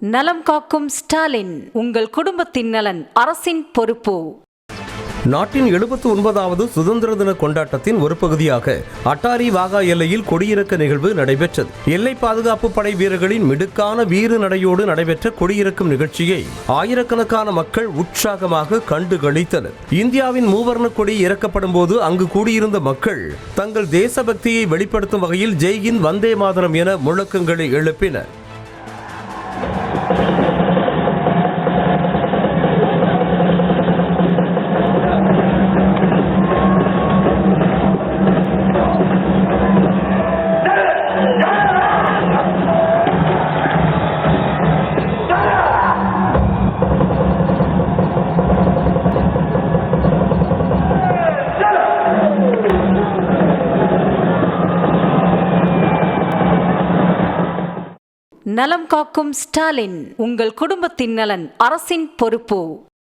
நலம் காக்கும் ஸ்டாலின், உங்கள் குடும்பத்தின் நலன் அரசின் பொறுப்பு. நாட்டின் 79வது சுதந்திர தின கொண்டாட்டத்தின் ஒரு பகுதியாக அட்டாரி வாகா எல்லையில் கொடியிறக்க நிகழ்வு நடைபெற்றது. எல்லை பாதுகாப்பு படை வீரர்களின் மிடுக்கான வீறு நடையோடு நடைபெற்ற கொடியிறக்கும் நிகழ்ச்சியை ஆயிரக்கணக்கான மக்கள் உற்சாகமாக கண்டு களித்தனர். இந்தியாவின் மூவர்ண கொடி இறக்கப்படும் போது அங்கு கூடியிருந்த மக்கள் தங்கள் தேசபக்தியை வெளிப்படுத்தும் வகையில் ஜெய்ஹிந்த், வந்தே மாதரம் என முழக்கங்களை எழுப்பினர். நலம் காக்கும் ஸ்டாலின், உங்கள் குடும்பத்தின் நலன் அரசின் பொறுப்பு.